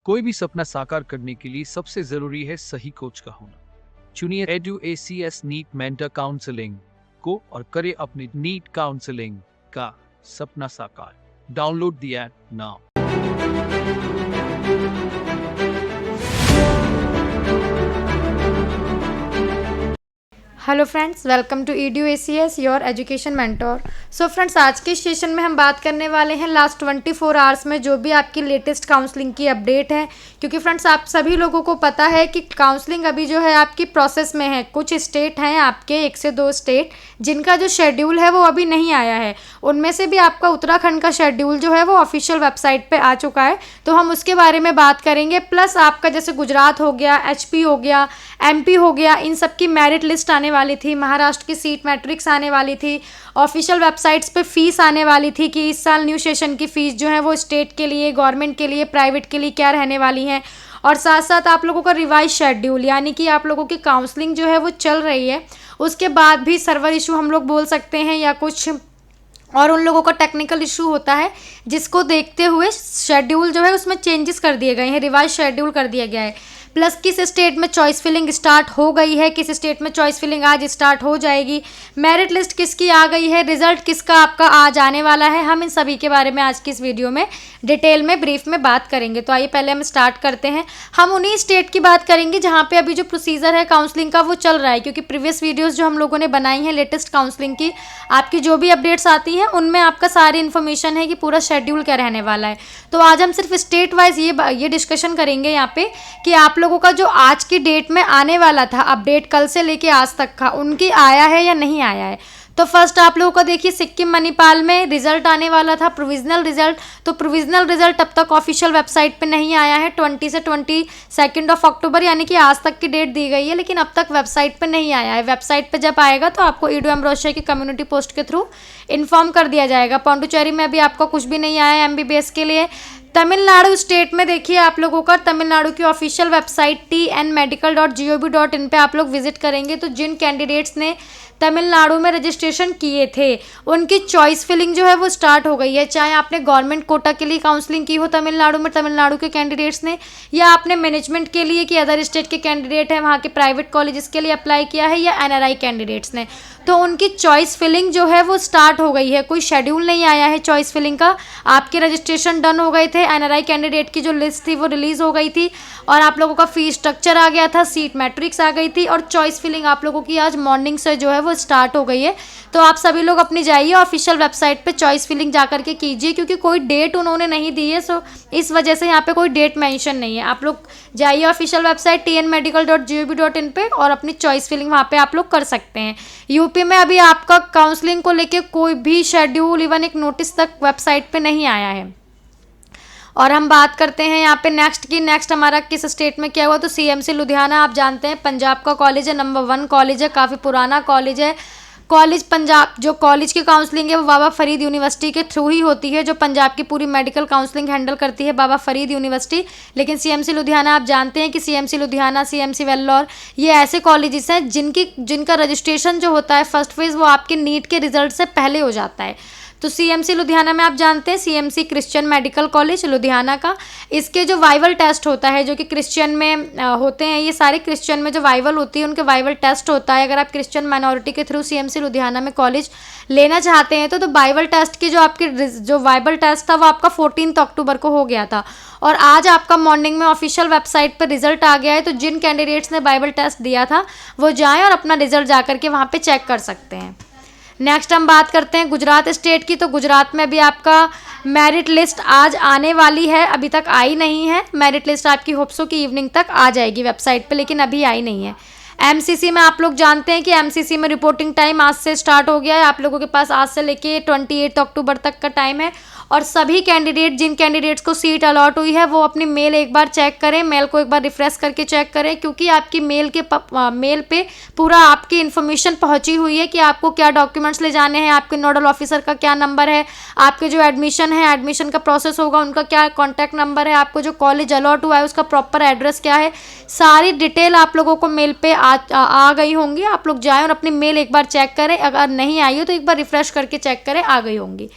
कोई भी सपना साकार करने के लिए सबसे जरूरी है सही कोच का होना। चुनिए EduACS नीट मेंटर काउंसलिंग को और करें अपने नीट काउंसलिंग का सपना साकार। Download the app now. Hello friends, welcome to EduACS your education mentor. So friends, आज के सेशन में हम बात करने वाले हैं लास्ट 24 आवर्स में जो भी आपकी लेटेस्ट काउंसलिंग की अपडेट है। क्योंकि फ्रेंड्स, आप सभी लोगों को पता है कि काउंसलिंग अभी जो है आपकी प्रोसेस में है। कुछ स्टेट हैं आपके 1 से 2 स्टेट जिनका जो शेड्यूल है वो अभी नहीं आया है। उनमें से भी आपका उत्तराखंड का शेड्यूल जो है वो ऑफिशियल वेबसाइट पर आ चुका है, तो हम उसके बारे में बात करेंगे। प्लस आपका जैसे गुजरात हो गया, HP हो गया, MP हो गया, इन सब की मेरिट लिस्ट आने वाली थी। महाराष्ट्र की सीट मैट्रिक्स आने वाली थी। ऑफिशियल वेबसाइट्स पे फीस आने वाली थी कि इस साल न्यू सेशन की फ़ीस जो है वो स्टेट के लिए, गवर्नमेंट के लिए, प्राइवेट के लिए क्या रहने वाली हैं। और साथ साथ आप लोगों का रिवाइज शेड्यूल, यानी कि आप लोगों की काउंसलिंग जो है वो चल रही है, उसके बाद भी सर्वर इशू हम लोग बोल सकते हैं या कुछ और उन लोगों का टेक्निकल इशू होता है, जिसको देखते हुए शेड्यूल जो है उसमें चेंजेस कर दिए गए हैं, रिवाइज शेड्यूल कर दिया गया है। प्लस किस स्टेट में चॉइस फिलिंग स्टार्ट हो गई है, किस स्टेट में चॉइस फिलिंग आज स्टार्ट हो जाएगी, मेरिट लिस्ट किसकी आ गई है, रिजल्ट किसका आपका आज आने वाला है। हम इन सभी के बारे में आज की इस वीडियो में डिटेल में ब्रीफ में बात करेंगे। तो आइए पहले हम स्टार्ट करते हैं। हम उन्हीं स्टेट की बात करेंगे जहाँ पे अभी जो प्रोसीजर है काउंसलिंग का वो चल रहा है, क्योंकि प्रीवियस वीडियोज़ जो हम लोगों ने बनाई हैं लेटेस्ट काउंसलिंग की, आपकी जो भी अपडेट्स आती हैं उनमें आपका सारी इन्फॉर्मेशन है कि पूरा शेड्यूल क्या रहने वाला है। तो आज हम सिर्फ स्टेट वाइज ये डिस्कशन करेंगे यहाँ पे कि आप लोगों का जो आज की डेट में आने वाला था अपडेट, कल से लेके आज तक का, उनकी आया है या नहीं आया है। तो फर्स्ट आप लोगों को देखिए, सिक्किम मणिपाल में रिजल्ट आने वाला था, प्रोविजनल रिजल्ट। तो प्रोविजनल रिजल्ट अब तक ऑफिशियल वेबसाइट पे नहीं आया है। 20 से 22 अक्टूबर यानी कि आज तक की डेट दी गई है, लेकिन अब तक वेबसाइट पे नहीं आया है। वेबसाइट पे जब आएगा तो आपको ईडू एम्ब्रोशिया की कम्युनिटी पोस्ट के थ्रू इन्फॉर्म कर दिया जाएगा। पौंडुचेरी में अभी आपका कुछ भी नहीं आया है MBBS के लिए। तमिलनाडु स्टेट में देखिए आप लोगों का तमिलनाडु की ऑफिशियल वेबसाइट tnmedical.gov.in पे आप लोग विजिट करेंगे तो जिन कैंडिडेट्स ने तमिलनाडु में रजिस्ट्रेशन किए थे उनकी चॉइस फिलिंग जो है वो स्टार्ट हो गई है। चाहे आपने गवर्नमेंट कोटा के लिए काउंसलिंग की हो तमिलनाडु में, तमिलनाडु के कैंडिडेट्स ने, या आपने मैनेजमेंट के लिए कि अदर स्टेट के कैंडिडेट हैं वहाँ के प्राइवेट कॉलेजेस के लिए अप्लाई किया है, या NRI कैंडिडेट्स ने, तो उनकी चॉइस फिलिंग जो है वो स्टार्ट हो गई है। कोई शेड्यूल नहीं आया है चॉइस फिलिंग का। आपके रजिस्ट्रेशन डन हो गए थे, NRI कैंडिडेट की जो लिस्ट थी वो रिलीज़ हो गई थी और आप लोगों का फीस स्ट्रक्चर आ गया था, सीट मैट्रिक्स आ गई थी और चॉइस फिलिंग आप लोगों की आज मॉर्निंग से जो है वो स्टार्ट हो गई है। तो आप सभी लोग अपनी जाइए ऑफिशियल वेबसाइट पे चॉइस फिलिंग जा करके कीजिए, क्योंकि कोई डेट उन्होंने नहीं दी है, सो इस वजह से यहाँ पे कोई डेट मेंशन नहीं है। आप लोग जाइए ऑफिशियल वेबसाइट tnmedical.gov.in पे और अपनी चॉइस फिलिंग वहाँ पे आप लोग कर सकते हैं। यूपी में अभी आपका काउंसलिंग को लेके कोई भी शेड्यूल, इवन एक नोटिस तक वेबसाइट पे नहीं आया है। और हम बात करते हैं यहाँ पे नेक्स्ट की, नेक्स्ट हमारा किस स्टेट में क्या हुआ। तो CMC लुधियाना आप जानते हैं पंजाब का कॉलेज है, नंबर 1 कॉलेज है, काफ़ी पुराना कॉलेज है। कॉलेज पंजाब, जो कॉलेज की काउंसलिंग है वो बाबा फरीद यूनिवर्सिटी के थ्रू ही होती है, जो पंजाब की पूरी मेडिकल काउंसलिंग हैंडल करती है बाबा फरीद यूनिवर्सिटी। लेकिन CMC लुधियाना आप जानते हैं कि CMC लुधियाना, CMC वेल्लोर, ये ऐसे कॉलेजेस हैं जिनका रजिस्ट्रेशन जो होता है फर्स्ट फेज़ वो आपके नीट के रिजल्ट से पहले हो जाता है। तो CMC लुधियाना में आप जानते हैं CMC Christian medical college Ludhiana का, इसके जो वाइवल टेस्ट होता है जो कि क्रिश्चियन में होते हैं, ये सारे क्रिश्चियन में जो वाइवल होती है उनके वाइवल टेस्ट होता है। अगर आप क्रिश्चियन माइनॉरिटी के थ्रू CMC लुधियाना में कॉलेज लेना चाहते हैं तो वाइवल टेस्ट की जो आपकी जो वाइवल टेस्ट था वो आपका 14 अक्टूबर को हो गया था और आज आपका मॉर्निंग में ऑफिशियल वेबसाइट पर रिजल्ट आ गया है। तो जिन कैंडिडेट्स ने वाइवल टेस्ट दिया था वो जाएँ और अपना रिजल्ट जा करके वहाँ पर चेक कर सकते हैं। नेक्स्ट हम बात करते हैं गुजरात स्टेट की। तो गुजरात में भी आपका मेरिट लिस्ट आज आने वाली है, अभी तक आई नहीं है। मेरिट लिस्ट आपकी होप्सो की इवनिंग तक आ जाएगी वेबसाइट पे, लेकिन अभी आई नहीं है। MCC में आप लोग जानते हैं कि MCC में रिपोर्टिंग टाइम आज से स्टार्ट हो गया है। आप लोगों के पास आज से लेके 28 अक्टूबर तक का टाइम है और सभी कैंडिडेट, जिन कैंडिडेट्स को सीट अलॉट हुई है वो अपनी मेल एक बार चेक करें, मेल को एक बार रिफ्रेश करके चेक करें, क्योंकि आपकी मेल पे पूरा आपकी इन्फॉर्मेशन पहुंची हुई है कि आपको क्या डॉक्यूमेंट्स ले जाने हैं, आपके नोडल ऑफिसर का क्या नंबर है, आपके जो एडमिशन है, एडमिशन का प्रोसेस होगा उनका क्या कॉन्टैक्ट नंबर है, आपको जो कॉलेज अलॉट हुआ है उसका प्रॉपर एड्रेस क्या है, सारी डिटेल आप लोगों को मेल पे आ गई होंगी। आप लोग जाएँ और अपनी मेल एक बार चेक करें, अगर नहीं आई हो तो एक बार रिफ्रेश करके चेक करें आ गई होंगी।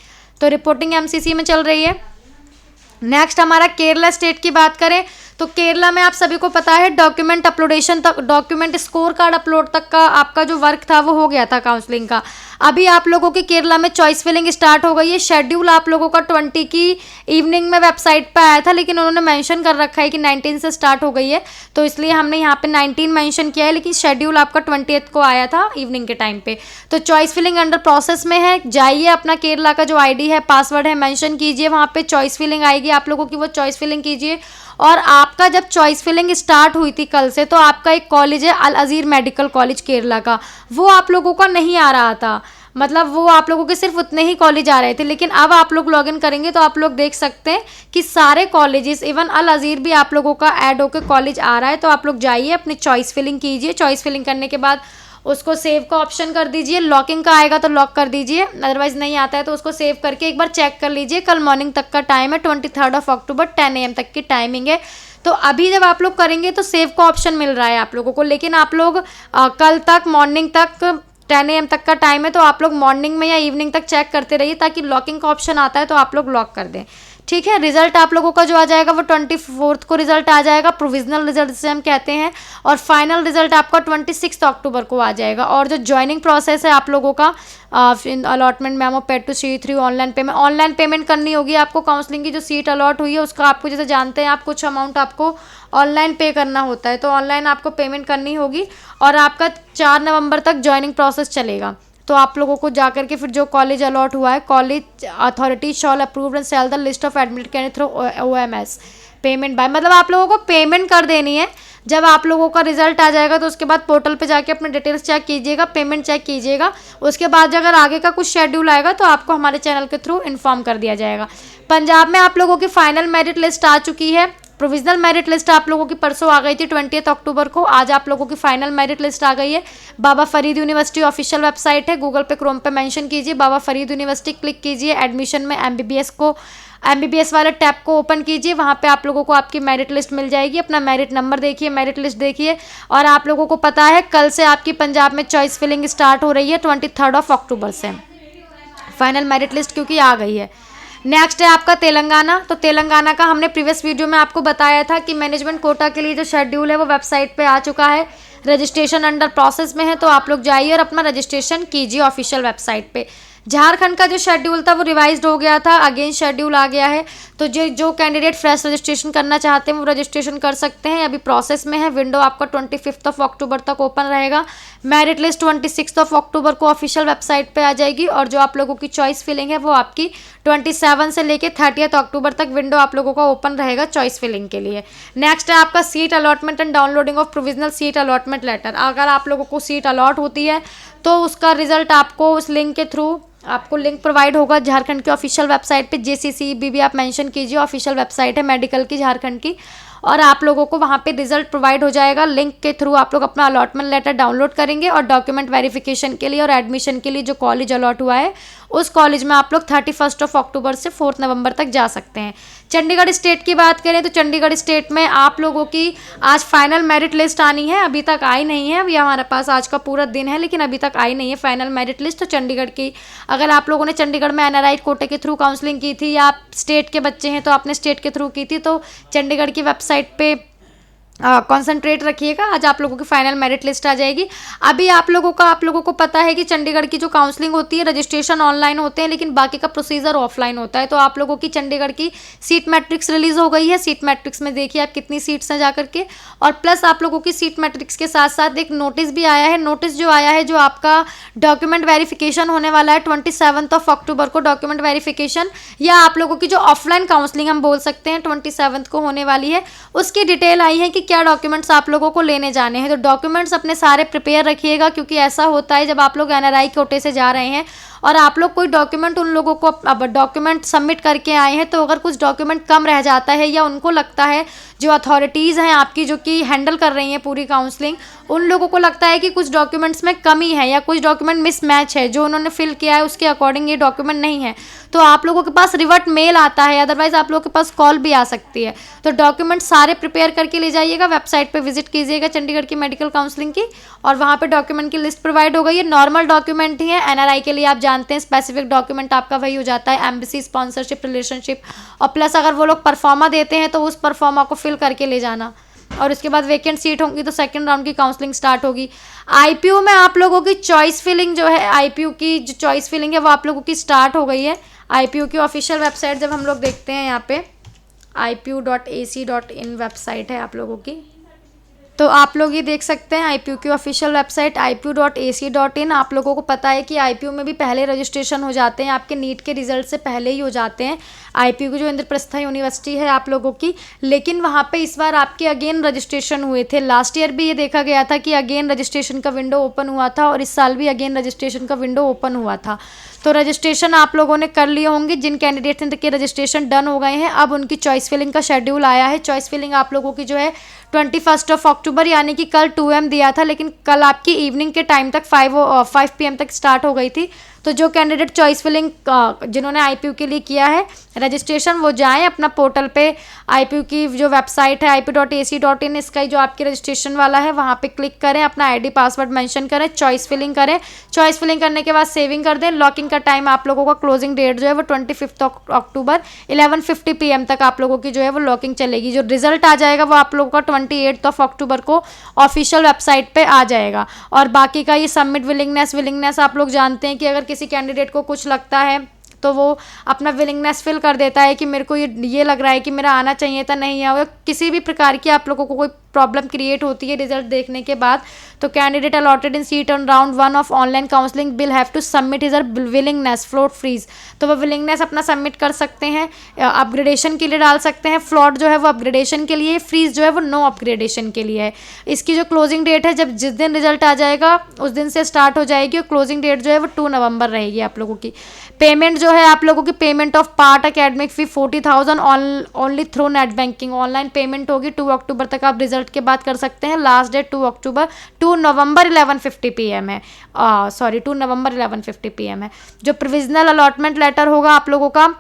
तो रिपोर्टिंग MCC में चल रही है। नेक्स्ट हमारा केरला स्टेट की बात करें तो केरला में आप सभी को पता है डॉक्यूमेंट अपलोडेशन तक, डॉक्यूमेंट स्कोर कार्ड अपलोड तक का आपका जो वर्क था वो हो गया था काउंसलिंग का। अभी आप लोगों की केरला में चॉइस फिलिंग स्टार्ट हो गई है। शेड्यूल आप लोगों का 20 की इवनिंग में वेबसाइट पे आया था, लेकिन उन्होंने मेंशन कर रखा है कि 19 से स्टार्ट हो गई है, तो इसलिए हमने यहाँ पे 19 मेंशन किया है, लेकिन शेड्यूल आपका 20 को आया था इवनिंग के टाइम पे। तो चॉइस फिलिंग अंडर प्रोसेस में है। जाइए अपना केरला का जो ID है, पासवर्ड है, मेंशन कीजिए, वहाँ पे चॉइस फिलिंग आएगी आप लोगों की, वो चॉइस फिलिंग कीजिए। और आपका जब चॉइस फिलिंग स्टार्ट हुई थी कल से, तो आपका एक कॉलेज है अल अजीर मेडिकल कॉलेज केरला का, वो आप लोगों का नहीं आ रहा था, मतलब वो आप लोगों के सिर्फ उतने ही कॉलेज आ रहे थे। लेकिन अब आप लोग लॉगिन करेंगे तो आप लोग देख सकते हैं कि सारे कॉलेजेस, इवन अल अजीर भी आप लोगों का ऐड होकर कॉलेज आ रहा है। तो आप लोग जाइए अपनी चॉइस फिलिंग कीजिए। चॉइस फिलिंग करने के बाद उसको सेव का ऑप्शन कर दीजिए। लॉकिंग का आएगा तो लॉक कर दीजिए, अदरवाइज नहीं आता है तो उसको सेव करके एक बार चेक कर लीजिए। कल मॉर्निंग तक का टाइम है, 23 अक्टूबर 10 AM तक की टाइमिंग है। तो अभी जब आप लोग करेंगे तो सेव का ऑप्शन मिल रहा है आप लोगों को, लेकिन आप लोग कल तक मॉर्निंग तक 10 AM तक का टाइम है, तो आप लोग मॉर्निंग में या इवनिंग तक चेक करते रहिए, ताकि लॉकिंग का ऑप्शन आता है तो आप लोग लॉक कर दें। ठीक है। रिजल्ट आप लोगों का जो आ जाएगा वो 24 को रिजल्ट आ जाएगा, प्रोविजनल रिजल्ट जिसे हम कहते हैं, और फाइनल रिजल्ट आपका 26 अक्टूबर को आ जाएगा। और जो ज्वाइनिंग प्रोसेस है आप लोगों का, allotment memo, paid to C3, online payment करनी होगी आपको। काउंसलिंग की जो सीट अलॉट हुई है उसका आपको, जैसे जानते हैं आप, कुछ अमाउंट आपको ऑनलाइन पे करना होता है, तो ऑनलाइन आपको पेमेंट करनी होगी। और आपका 4 नवंबर तक ज्वाइनिंग प्रोसेस चलेगा। तो आप लोगों को जाकर के फिर जो कॉलेज अलॉट हुआ है, college authority shall approve and sell the list of admit candidate through OMS payment by, मतलब आप लोगों को पेमेंट कर देनी है। जब आप लोगों का रिजल्ट आ जाएगा तो उसके बाद पोर्टल पे जाके अपने डिटेल्स चेक कीजिएगा, पेमेंट चेक कीजिएगा। उसके बाद अगर आगे का कुछ शेड्यूल आएगा तो आपको हमारे चैनल के थ्रू इन्फॉर्म कर दिया जाएगा। पंजाब में आप लोगों की फाइनल मेरिट लिस्ट आ चुकी है। प्रोविजनल मेरिट लिस्ट आप लोगों की परसों आ गई थी 20 अक्टूबर को। आज आप लोगों की फाइनल मेरिट लिस्ट आ गई है। बाबा फरीद यूनिवर्सिटी ऑफिशियल वेबसाइट है, गूगल पे, क्रोम पे मेंशन कीजिए बाबा फरीद यूनिवर्सिटी, क्लिक कीजिए। एडमिशन में MBBS वाले टैब को ओपन कीजिए, वहाँ पे आप लोगों को आपकी मेरिट लिस्ट मिल जाएगी। अपना मेरिट नंबर देखिए, मेरिट लिस्ट देखिए। और आप लोगों को पता है कल से आपकी पंजाब में चॉइस फिलिंग स्टार्ट हो रही है 23 अक्टूबर से, फाइनल मेरिट लिस्ट क्योंकि आ गई है। नेक्स्ट है आपका तेलंगाना। तो तेलंगाना का हमने प्रीवियस वीडियो में आपको बताया था कि मैनेजमेंट कोटा के लिए जो शेड्यूल है वो वेबसाइट पे आ चुका है। रजिस्ट्रेशन अंडर प्रोसेस में है, तो आप लोग जाइए और अपना रजिस्ट्रेशन कीजिए ऑफिशियल वेबसाइट पे। झारखंड का जो शेड्यूल था वो रिवाइज्ड हो गया था, अगेन शेड्यूल आ गया है। तो जो कैंडिडेट फ्रेश रजिस्ट्रेशन करना चाहते हैं वो रजिस्ट्रेशन कर सकते हैं, अभी प्रोसेस में है। विंडो आपका 25 अक्टूबर तक ओपन रहेगा। मेरिट लिस्ट 26 अक्टूबर को ऑफिशियल वेबसाइट पे आ जाएगी। और जो आप लोगों की चॉइस फिलिंग है वो आपकी 27 से लेके 30 अक्टूबर तक विंडो आप लोगों का ओपन रहेगा चॉइस फिलिंग के लिए। नेक्स्ट है आपका seat allotment and downloading of provisional seat allotment letter. अगर आप लोगों को सीट अलॉट होती है तो उसका रिजल्ट आपको उस लिंक के थ्रू आपको लिंक प्रोवाइड होगा झारखंड की ऑफिशियल वेबसाइट पे। JCCEB आप मेंशन कीजिए, ऑफिशियल वेबसाइट है मेडिकल की झारखंड की, और आप लोगों को वहाँ पे रिजल्ट प्रोवाइड हो जाएगा। लिंक के थ्रू आप लोग अपना अलॉटमेंट लेटर डाउनलोड करेंगे और डॉक्यूमेंट वेरिफिकेशन के लिए और एडमिशन के लिए जो कॉलेज अलॉट हुआ है उस कॉलेज में आप लोग 31 अक्टूबर से 4 नवंबर तक जा सकते हैं। चंडीगढ़ स्टेट की बात करें तो चंडीगढ़ स्टेट में आप लोगों की आज फाइनल मेरिट लिस्ट आनी है, अभी तक आई नहीं है। अभी हमारे पास आज का पूरा दिन है लेकिन अभी तक आई नहीं है फाइनल मेरिट लिस्ट। तो चंडीगढ़ की, अगर आप लोगों ने चंडीगढ़ में NRI कोटे के थ्रू काउंसलिंग की थी या आप स्टेट के बच्चे हैं तो आपने स्टेट के थ्रू की थी, तो चंडीगढ़ की वेबसाइट पे कॉन्सेंट्रेट रखिएगा। आज आप लोगों की फाइनल मेरिट लिस्ट आ जाएगी। अभी आप लोगों को पता है कि चंडीगढ़ की जो काउंसलिंग होती है, रजिस्ट्रेशन ऑनलाइन होते हैं लेकिन बाकी का प्रोसीजर ऑफलाइन होता है। तो आप लोगों की चंडीगढ़ की सीट मैट्रिक्स रिलीज हो गई है। सीट मैट्रिक्स में देखिए आप कितनी सीट्स हैं जा करके, और प्लस आप लोगों की सीट मैट्रिक्स के साथ साथ एक नोटिस भी आया है। नोटिस जो आया है, जो आपका डॉक्यूमेंट वेरिफिकेशन होने वाला है 27 अक्टूबर को, डॉक्यूमेंट वेरिफिकेशन या आप लोगों की जो ऑफलाइन काउंसलिंग हम बोल सकते हैं 27 को होने वाली है, उसकी डिटेल आई है कि क्या डॉक्यूमेंट्स आप लोगों को लेने जाने हैं। तो डॉक्यूमेंट्स अपने सारे प्रिपेयर रखिएगा, क्योंकि ऐसा होता है जब आप लोग NRI कोटे से जा रहे हैं और आप लोग कोई डॉक्यूमेंट उन लोगों को अब डॉक्यूमेंट सबमिट करके आए हैं, तो अगर कुछ डॉक्यूमेंट कम रह जाता है या उनको लगता है, जो अथॉरिटीज़ हैं आपकी जो कि हैंडल कर रही हैं पूरी काउंसलिंग, उन लोगों को लगता है कि कुछ डॉक्यूमेंट्स में कमी है या कुछ डॉक्यूमेंट मिसमैच है, जो उन्होंने फिल किया है उसके अकॉर्डिंग ये डॉक्यूमेंट नहीं है, तो आप लोगों के पास रिवर्ट मेल आता है, अदरवाइज आप लोगों के पास कॉल भी आ सकती है। तो डॉक्यूमेंट सारे प्रिपेयर करके ले जाइएगा, वेबसाइट पे विजिट कीजिएगा चंडीगढ़ की मेडिकल काउंसलिंग की, और वहाँ पे डॉक्यूमेंट की लिस्ट प्रोवाइड हो गई है। नॉर्मल डॉक्यूमेंट ही है, NRI के लिए आप जानते हैं स्पेसिफिक डॉक्यूमेंट आपका वही हो जाता है एम्बेसी, स्पॉन्सरशिप, रिलेशनशिप, और प्लस अगर वो लोग परफॉर्मा देते हैं तो उस परफॉर्मा को फिल करके ले जाना। और उसके बाद वेकेंट सीट होंगी तो सेकंड राउंड की काउंसलिंग स्टार्ट होगी। आईपीयू में आप लोगों की चॉइस फिलिंग जो है, आईपीयू की जो चॉइस फिलिंग है वो आप लोगों की स्टार्ट हो गई है। आईपीयू की ऑफिशियल वेबसाइट जब हम लोग देखते हैं यहाँ पे ipu.ac.in वेबसाइट है आप लोगों की, तो आप लोग ये देख सकते हैं आईपीयू की ऑफिशियल वेबसाइट ipu.ac.in। आप लोगों को पता है कि आईपीयू में भी पहले रजिस्ट्रेशन हो जाते हैं, आपके नीट के रिजल्ट से पहले ही हो जाते हैं। आईपीयू की जो इंद्रप्रस्थ यूनिवर्सिटी है आप लोगों की, लेकिन वहाँ पे इस बार आपके अगेन रजिस्ट्रेशन हुए थे। लास्ट ईयर भी ये देखा गया था कि अगेन रजिस्ट्रेशन का विंडो ओपन हुआ था और इस साल भी अगेन रजिस्ट्रेशन का विंडो ओपन हुआ था। तो रजिस्ट्रेशन आप लोगों ने कर लिए होंगे। जिन कैंडिडेट्स के रजिस्ट्रेशन डन हो गए हैं अब उनकी चॉइस फिलिंग का शेड्यूल आया है। चॉइस फिलिंग आप लोगों की जो है 21 अक्टूबर यानी कि कल 2 AM दिया था, लेकिन कल आपकी इवनिंग के टाइम तक 5 PM तक स्टार्ट हो गई थी। तो जो कैंडिडेट चॉइस फिलिंग जिन्होंने आईपीयू के लिए किया है रजिस्ट्रेशन, वो जाएं अपना पोर्टल पे, आईपीयू की जो वेबसाइट है ipu.ac.in, इसका जो आपकी रजिस्ट्रेशन वाला है वहाँ पे क्लिक करें, अपना आईडी पासवर्ड मेंशन करें, चॉइस फिलिंग करें। चॉइस फिलिंग करने के बाद सेविंग कर दें। लॉकिंग का टाइम आप लोगों का क्लोजिंग डेट जो है वो 25 अक्टूबर 11:50 PM तक आप लोगों की जो है वो लॉकिंग चलेगी। जो रिजल्ट आ जाएगा वो आप लोगों का 28 अक्टूबर को ऑफिशियल वेबसाइट पे आ जाएगा। और बाकी का ये सबमिट विलिंगनेस आप लोग जानते हैं कि अगर किसी कैंडिडेट को कुछ लगता है तो वो अपना विलिंगनेस फिल कर देता है कि मेरे को ये लग रहा है कि मेरा आना चाहिए था, नहीं आया, किसी भी प्रकार की आप लोगों को कोई प्रॉब्लम क्रिएट होती है रिजल्ट देखने के बाद, तो candidate allotted in seat on round 1 of online counselling will have to submit his willingness float freeze. तो वो विलिंगनेस अपना सबमिट कर सकते हैं, अपग्रेडेशन के लिए डाल सकते हैं। फ्लॉट जो है वो अपग्रेडेशन के लिए, फ्रीज जो है वो नो अपग्रेडेशन के लिए है। इसकी जो क्लोजिंग डेट है, जब जिस दिन रिजल्ट आ जाएगा उस दिन से स्टार्ट हो जाएगी और क्लोजिंग डेट जो है वो 2 नवंबर रहेगी आप लोगों की। पेमेंट जो है आप लोगों की, payment of part academic fee 40,000 only through net banking, online payment होगी। 2 अक्टूबर तक आप रिजल्ट के बाद कर सकते हैं। लास्ट डेट 2 नवंबर 11:50 PM है, 2 नवंबर 11:50 PM है। जो प्रोविजनल अलॉटमेंट लेटर होगा आप लोगों का,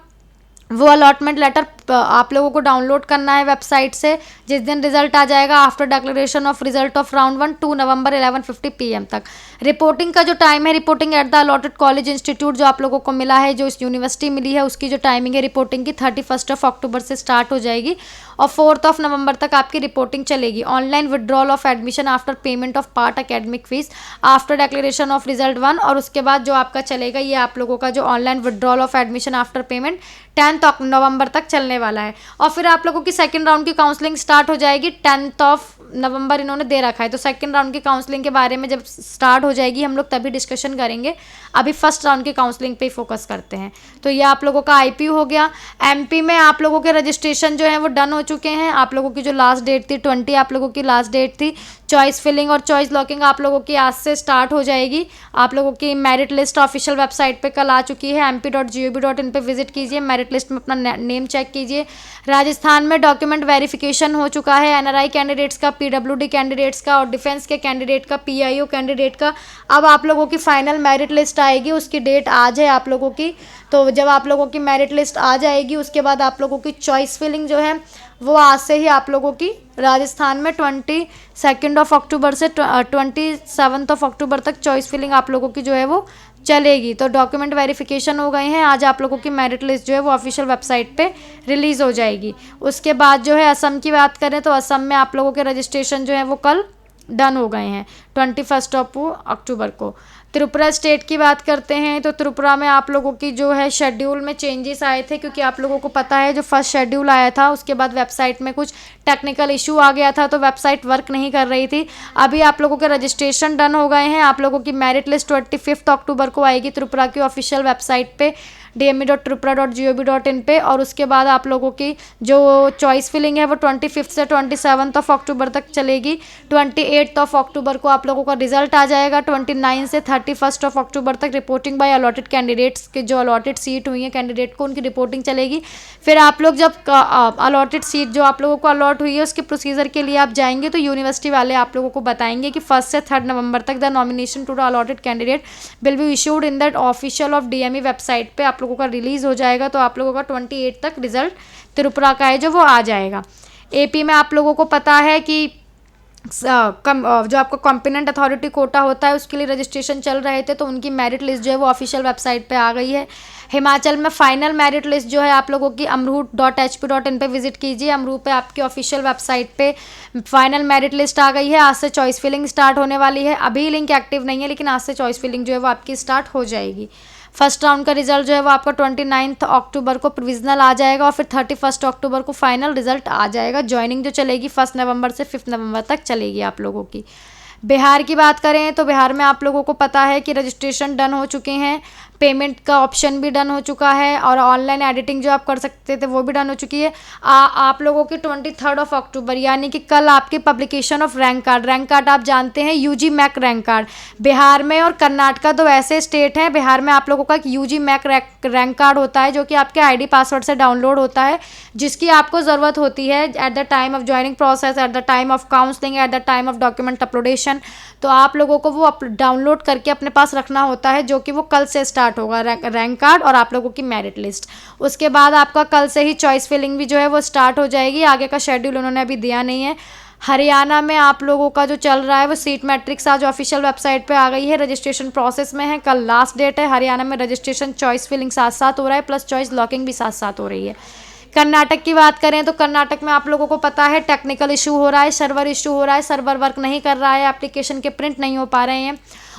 वो अलॉटमेंट लेटर आप लोगों को डाउनलोड करना है वेबसाइट से जिस दिन रिजल्ट आ जाएगा after declaration of result of round 1 2 November 11:50 PM तक। रिपोर्टिंग का जो टाइम है, reporting at the allotted college institute जो आप लोगों को मिला है, जो इस यूनिवर्सिटी मिली है, उसकी जो टाइमिंग है रिपोर्टिंग की 31 अक्टूबर से स्टार्ट हो जाएगी और 4 नवंबर तक आपकी रिपोर्टिंग चलेगी। Online withdrawal of admission after payment of part academic fees after declaration of result 1, और उसके बाद जो आपका चलेगा ये आप लोगों का जो online withdrawal of admission after payment 10 नवंबर तक चलने वाला है। और फिर आप लोगों की सेकंड राउंड की काउंसलिंग स्टार्ट हो जाएगी 10 नवंबर इन्होंने दे रखा है। तो सेकंड राउंड की काउंसलिंग के बारे में जब स्टार्ट हो जाएगी हम लोग तभी डिस्कशन करेंगे। अभी फर्स्ट राउंड की काउंसलिंग पे ही फोकस करते हैं। तो ये आप लोगों का आईपीयू हो गया। एमपी में आप लोगों के रजिस्ट्रेशन जो है वो डन हो चुके हैं। आप लोगों की जो लास्ट डेट थी 20 आप लोगों की लास्ट डेट थी। चॉइस फिलिंग और चॉइस लॉकिंग आप लोगों की आज से स्टार्ट हो जाएगी। आप लोगों की मेरिट लिस्ट ऑफिशियल वेबसाइट पे कल आ चुकी है। mp.gov.in पे विजिट कीजिए, मेरिट लिस्ट में अपना नेम चेक कीजिए। राजस्थान में डॉक्यूमेंट वेरिफिकेशन हो चुका है एनआरआई कैंडिडेट्स का, पीडब्ल्यूडी कैंडिडेट्स का और डिफेंस के कैंडिडेट का, पीआईओ कैंडिडेट का। अब आप लोगों की फाइनल मेरिट लिस्ट आएगी, उसकी डेट आज है आप लोगों की। तो जब आप लोगों की मेरिट लिस्ट आ जाएगी उसके बाद आप लोगों की चॉइस फिलिंग जो है वो आज से ही आप लोगों की राजस्थान में 22 अक्टूबर से 27 अक्टूबर तक चॉइस फिलिंग आप लोगों की जो है वो चलेगी। तो डॉक्यूमेंट वेरिफिकेशन हो गए हैं। आज आप लोगों की मेरिट लिस्ट जो है वो ऑफिशियल वेबसाइट पे रिलीज़ हो जाएगी। उसके बाद जो है असम की बात करें तो असम में आप लोगों के रजिस्ट्रेशन जो है वो कल डन हो गए हैं 21 अक्टूबर को। त्रिपुरा स्टेट की बात करते हैं तो त्रिपुरा में आप लोगों की जो है शेड्यूल में चेंजेस आए थे, क्योंकि आप लोगों को पता है जो फर्स्ट शेड्यूल आया था उसके बाद वेबसाइट में कुछ टेक्निकल इशू आ गया था तो वेबसाइट वर्क नहीं कर रही थी। अभी आप लोगों के रजिस्ट्रेशन डन हो गए हैं। आप लोगों की मेरिट लिस्ट 25 अक्टूबर को आएगी त्रिपुरा की ऑफिशियल वेबसाइट पे dme.tripura.gov.in पे। और उसके बाद आप लोगों की जो चॉइस फिलिंग है वो 25 से 27 अक्टूबर तक चलेगी। 28 अक्टूबर को आप लोगों का रिजल्ट आ जाएगा। 29 से 31 अक्टूबर तक रिपोर्टिंग बाय अलॉटेड कैंडिडेट्स के जो अलॉटेड सीट हुई है कैंडिडेट को उनकी रिपोर्टिंग चलेगी। फिर आप लोग जब अलॉटेड सीट जो आप लोगों को अलॉट हुई है उसके प्रोसीजर के लिए आप जाएंगे तो यूनिवर्सिटी वाले आप लोगों को बताएंगे कि 1 से 3 नवंबर तक the nomination to the allotted candidate will be issued in that official of DME website पे आप लोगों का रिलीज हो जाएगा। तो आप लोगों का 28 तक रिजल्ट त्रिपुरा का है जो वो आ जाएगा। एपी में आप लोगों को पता है कि जो आपका कॉम्पिटेंट अथॉरिटी कोटा होता है उसके लिए रजिस्ट्रेशन चल रहे थे, तो उनकी मेरिट लिस्ट जो है वो ऑफिशियल वेबसाइट पे आ गई है। हिमाचल में फाइनल मेरिट लिस्ट जो है आप लोगों की amrut.hp.in पे विजिट कीजिए। अमरूद पे आपकी ऑफिशियल वेबसाइट पे फाइनल मेरिट लिस्ट आ गई है। आज से चॉइस फिलिंग स्टार्ट होने वाली है। अभी लिंक एक्टिव नहीं है, लेकिन आज से चॉइस फिलिंग जो है वो आपकी स्टार्ट हो जाएगी। फर्स्ट राउंड का रिजल्ट जो है वो आपका 29 अक्टूबर को प्रोविजनल आ जाएगा और फिर 31 अक्टूबर को फाइनल रिजल्ट आ जाएगा। ज्वाइनिंग जो चलेगी 1 नवंबर से 5 नवंबर तक चलेगी आप लोगों की। बिहार की बात करें तो बिहार में आप लोगों को पता है कि रजिस्ट्रेशन डन हो चुके हैं, पेमेंट का ऑप्शन भी डन हो चुका है और ऑनलाइन एडिटिंग जो आप कर सकते थे वो भी डन हो चुकी है। आप लोगों की 23 अक्टूबर यानी कि कल आपकी पब्लिकेशन ऑफ रैंक कार्ड आप जानते हैं UG MAC rank card. Bihar में और कर्नाटका दो ऐसे स्टेट हैं, बिहार में आप लोगों का एक यूजी मैक रैंक कार्ड होता है जो कि आपके आईडी पासवर्ड से डाउनलोड होता है, जिसकी आपको ज़रूरत होती है at the time of joining process, at the time of counselling, at the time of document uploadation. तो आप लोगों को वो डाउनलोड करके अपने पास रखना होता है, जो कि वो कल से स्टार्ट होगा रैंक कार्ड और आप लोगों की मेरिट लिस्ट। उसके बाद आपका कल से ही चॉइस फिलिंग भी जो है वो स्टार्ट हो जाएगी। आगे का शेड्यूल उन्होंने अभी दिया नहीं है। हरियाणा में आप लोगों का जो चल रहा है वो सीट मैट्रिक्स आज ऑफिशियल वेबसाइट पे आ गई है, रजिस्ट्रेशन प्रोसेस में है, कल लास्ट डेट है। हरियाणा में रजिस्ट्रेशन चॉइस फिलिंग साथ साथ हो रहा है, प्लस चॉइस लॉकिंग भी साथ साथ हो रही है। कर्नाटक की बात करें तो कर्नाटक में आप लोगों को पता है टेक्निकल इशू हो रहा है, सर्वर इशू हो रहा है, सर्वर वर्क नहीं कर रहा है, एप्लीकेशन के प्रिंट नहीं हो पा रहे हैं।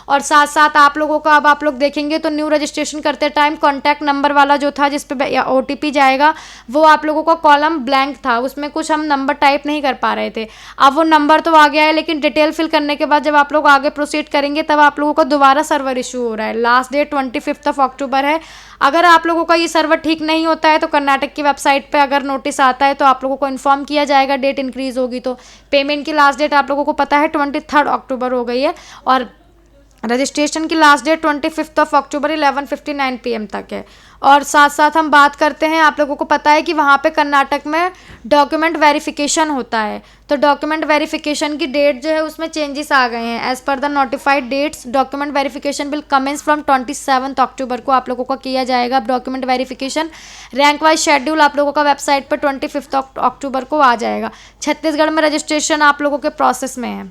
और साथ साथ आप लोगों का अब आप लोग देखेंगे तो न्यू रजिस्ट्रेशन करते टाइम कॉन्टैक्ट नंबर वाला जो था जिस पे OTP जाएगा वो आप लोगों का कॉलम ब्लैंक था, उसमें कुछ हम नंबर टाइप नहीं कर पा रहे थे। अब वो नंबर तो आ गया है, लेकिन डिटेल फिल करने के बाद जब आप लोग आगे प्रोसीड करेंगे तब आप लोगों को दोबारा सर्वर इशू हो रहा है। लास्ट डेट 25 अक्टूबर है। अगर आप लोगों का ये सर्वर ठीक नहीं होता है तो कर्नाटक की वेबसाइट पे अगर नोटिस आता है तो आप लोगों को इन्फॉर्म किया जाएगा, डेट इंक्रीज होगी तो। पेमेंट की लास्ट डेट आप लोगों को पता है 23 अक्टूबर हो गई है और रजिस्ट्रेशन की लास्ट डेट 25 अक्टूबर 11:59 PM तक है। और साथ साथ हम बात करते हैं, आप लोगों को पता है कि वहाँ पे कर्नाटक में डॉक्यूमेंट वेरिफिकेशन होता है, तो डॉक्यूमेंट वेरिफिकेशन की डेट जो है उसमें चेंजेस आ गए हैं। As per the notified dates document verification will commence from 27 अक्टूबर को आप लोगों का किया जाएगा document verification. Rank wise schedule आप लोगों का वेबसाइट पर 25 अक्टूबर को आ जाएगा। छत्तीसगढ़ में रजिस्ट्रेशन आप लोगों के प्रोसेस में है,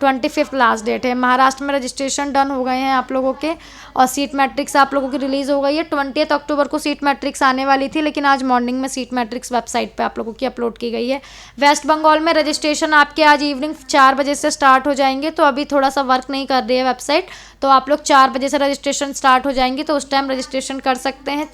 25 लास्ट डेट है। महाराष्ट्र में रजिस्ट्रेशन डन हो गए हैं आप लोगों के और सीट मैट्रिक्स आप लोगों की रिलीज़ हो गई है। 20 अक्टूबर को सीट मैट्रिक्स आने वाली थी, लेकिन आज मॉर्निंग में सीट मैट्रिक्स वेबसाइट पे आप लोगों की अपलोड की गई है। वेस्ट बंगाल में रजिस्ट्रेशन आपके आज इवनिंग 4 बजे से स्टार्ट हो जाएंगे, तो अभी थोड़ा सा वर्क नहीं कर रही है वेबसाइट, तो आप लोग 4 बजे से रजिस्ट्रेशन स्टार्ट हो जाएंगे, तो उस टाइम रजिस्ट्रेशन कर सकते हैं।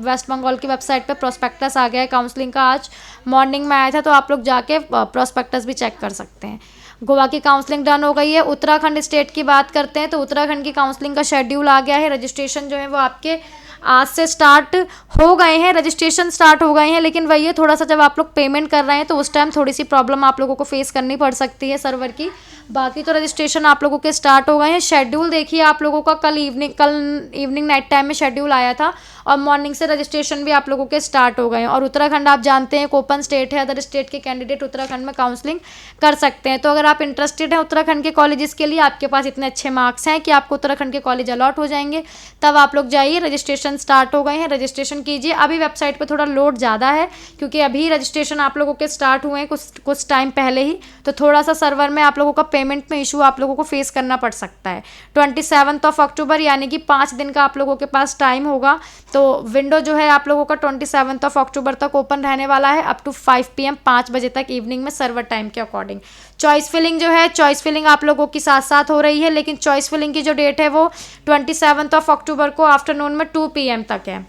वेस्ट बंगाल की वेबसाइट पर प्रोस्पेक्टस आ गया है काउंसलिंग का, आज मॉर्निंग में आया था, तो आप लोग जाके प्रोस्पेक्टस भी चेक कर सकते हैं। गोवा की काउंसलिंग डन हो गई है। उत्तराखंड स्टेट की बात करते हैं तो उत्तराखंड की काउंसलिंग का शेड्यूल आ गया है। रजिस्ट्रेशन जो है वो आपके आज से स्टार्ट हो गए हैं, रजिस्ट्रेशन स्टार्ट हो गए हैं, लेकिन वही है थोड़ा सा जब आप लोग पेमेंट कर रहे हैं तो उस टाइम थोड़ी सी प्रॉब्लम आप लोगों को फेस करनी पड़ सकती है सर्वर की। बाकी तो रजिस्ट्रेशन आप लोगों के स्टार्ट हो गए हैं। शेड्यूल देखिए आप लोगों का कल इवनिंग नाइट टाइम में शेड्यूल आया था और मॉर्निंग से रजिस्ट्रेशन भी आप लोगों के स्टार्ट हो गए हैं। और उत्तराखंड आप जानते हैं एक ओपन स्टेट है, अदर स्टेट के कैंडिडेट उत्तराखंड में काउंसलिंग कर सकते हैं। तो अगर आप इंटरेस्टेड हैं उत्तराखंड के कॉलेजेस के लिए, आपके पास इतने अच्छे मार्क्स हैं कि आपको उत्तराखंड के कॉलेज अलॉट हो जाएंगे, तब आप लोग जाइए। रजिस्ट्रेशन स्टार्ट हो गए हैं, रजिस्ट्रेशन कीजिए। अभी वेबसाइट पर थोड़ा लोड ज़्यादा है क्योंकि अभी रजिस्ट्रेशन आप लोगों के स्टार्ट हुए हैं कुछ टाइम पहले ही, तो थोड़ा सा सर्वर में आप लोगों का पेमेंट में इशू आप लोगों को फेस करना पड़ सकता है। 27 अक्टूबर यानी कि 5 दिन का आप लोगों के पास टाइम होगा, तो विंडो जो है आप लोगों का 27 अक्टूबर तक ओपन रहने वाला है अप टू 5 PM 5 बजे तक इवनिंग में सर्वर टाइम के अकॉर्डिंग। चॉइस फिलिंग जो है, चॉइस फिलिंग आप लोगों की साथ साथ हो रही है, लेकिन चॉइस फिलिंग की जो डेट है वो 27 अक्टूबर को आफ्टरनून में 2 PM तक है,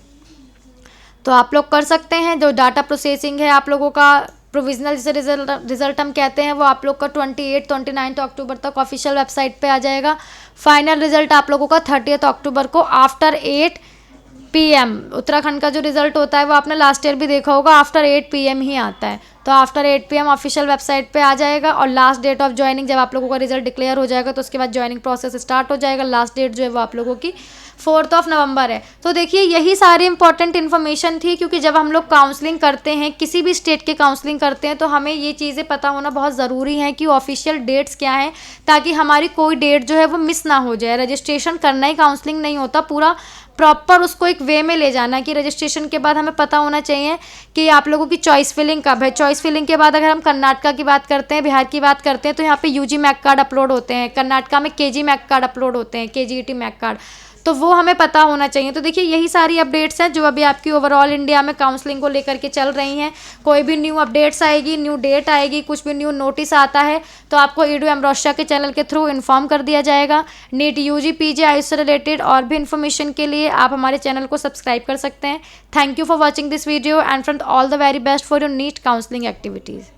तो आप लोग कर सकते हैं। जो डाटा प्रोसेसिंग है आप लोगों का प्रोविजनल जिसे रिजल्ट हम कहते हैं, वो आप लोग का 29 अक्टूबर तक ऑफिशियल वेबसाइट पे आ जाएगा। फाइनल रिजल्ट आप लोगों का 30 अक्टूबर को आफ्टर 8 PM। उत्तराखंड का जो रिजल्ट होता है वो आपने लास्ट ईयर भी देखा होगा, आफ्टर 8 PM ही आता है, तो आफ्टर 8 PM ऑफिशियल वेबसाइट पे आ जाएगा। और लास्ट डेट ऑफ ज्वाइनिंग जब आप लोगों का रिजल्ट डिक्लेयर हो जाएगा तो उसके बाद ज्वाइनिंग प्रोसेस स्टार्ट हो जाएगा। लास्ट डेट जो है वो आप लोगों की 4 नवंबर है। तो देखिए यही सारी इंपॉर्टेंट इन्फॉर्मेशन थी, क्योंकि जब हम लोग काउंसलिंग करते हैं, किसी भी स्टेट के काउंसलिंग करते हैं, तो हमें ये चीज़ें पता होना बहुत ज़रूरी है कि ऑफिशियल डेट्स क्या हैं, ताकि हमारी कोई डेट जो है वो मिस ना हो जाए। रजिस्ट्रेशन करना ही काउंसलिंग नहीं होता, पूरा प्रॉपर उसको एक वे में ले जाना कि रजिस्ट्रेशन के बाद हमें पता होना चाहिए कि आप लोगों की चॉइस फिलिंग कब है। चॉइस फिलिंग के बाद अगर हम कर्नाटका की बात करते हैं, बिहार की बात करते हैं, तो यहाँ पे यूजी मैक कार्ड अपलोड होते हैं, कर्नाटका में केजी मैक कार्ड अपलोड होते हैं, केजीईटी मैक कार्ड, तो वो हमें पता होना चाहिए। तो देखिए यही सारी अपडेट्स हैं जो अभी आपकी ओवरऑल इंडिया में काउंसलिंग को लेकर के चल रही हैं। कोई भी न्यू अपडेट्स आएगी, न्यू डेट आएगी, कुछ भी न्यू नोटिस आता है तो आपको ईडू एम्ब्रोस्टिया के चैनल के थ्रू इन्फॉर्म कर दिया जाएगा। नीट यूजी पीजी आयुष से रिलेटेड और भी इन्फॉर्मेशन के लिए आप हमारे चैनल को सब्सक्राइब कर सकते हैं। Thank you for watching this video and from all the very best for your NEET counselling activities.